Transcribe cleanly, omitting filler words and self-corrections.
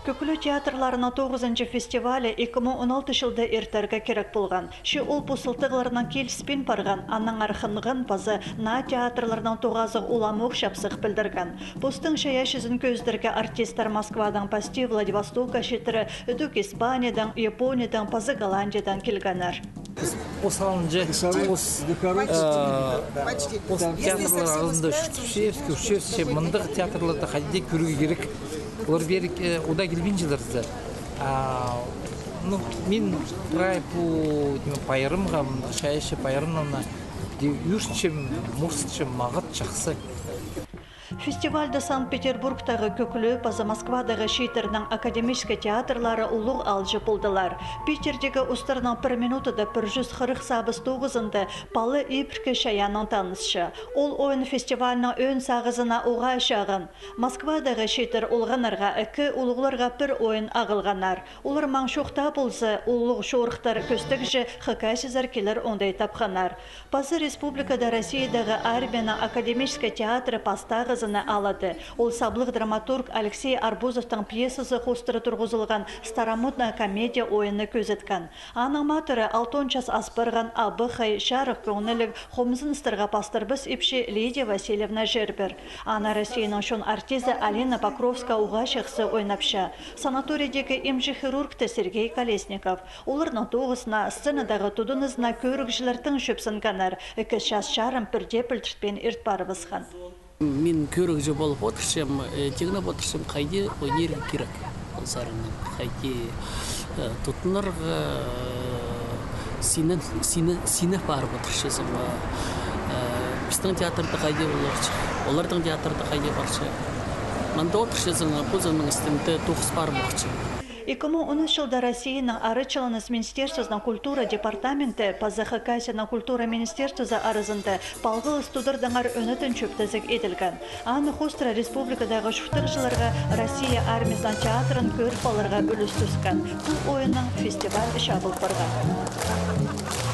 Көкілі театрларының 9-шы фестивалі 2016 жылда ертерге керек болған. Ши ол бұсылтығыларынан келіспен барған, анның арқынығын базы на театрларының тоғазы уламуқ шапсық білдірген. Бұстың шаяшызын көздерге артистар Москвадан пасти Владивостока шетірі, үдік Испаниядан, Япониядан, пазы Голландиядан келгенер. Осалынжы, театрлар арасында Шевчевский, мындық театрларда қадеде көруге керек. Олар берік, ода келбен жылырды. Мен тұрай бұл пайырымға, шаяшы пайырымнан үйіршчем, мұрсчем, мағыт жақсы. Фестивальда Санкт-Петербургтағы көкілі пазы Москвадағы шейтерінің академический театрлары ұлық алжы болдылар. Питердегі ұстарының 1 минутада 140 сабыз 9-ында палы ипіркі шаяның танысшы. Ол ойын фестивалінің өн сағызына оға шағын. Москвадағы шейтер ұлғанарға 2 ұлығыларға 1 ойын ағылғанар. Олар маңшоқта болсы ұлық шорықтар көстігіші қықайсызар келер ондай тапқанар. Пазы республикада Россиядағы Армияның академический театры пастағы алады. Ол саблық драматург Алексей Арбузовтың пьесасы қостыры тұрғызылған старомодна комедия ойыны көзеткен. Аның матыры алтон час аспырған абықай шарық көңілік қомызын ыстырға пастырбыз епші Лидия Васильевна Жербер. Ана Россияның шон артизі Алина Покровска уға шықсы ойнапша. Санаторийдегі емжі-хирургті Сергей Колесников. Оларның тоғысына сценадағы тұдынызына көрікшілердің шөпсінганар. 2 час шарым бірде пілтіртпен ерт барыбызған. Мен көрік жы болып отыршым, жеңініп отыршым қайде ойнер керек. Олсарының қайде тұтынырға сені барып отыршысың. Біздің театрды қайде боларшы, олардың театрды қайде баршы. Манда отыршысың, бұзының істімді тоқыс барып оқшы. 2013 жылда Россияның арычылыныз Министерствосының культура департаменті пазы Хакасияның культура министерствосы арызында палғыл студырдыңар өнітін чөптізік еділген. Аны Хостра республикадағы шуқтық жыларға Россия армиясынан театрын көріп баларға үліс түскен. Бұл ойынның фестиваль шабыл барған.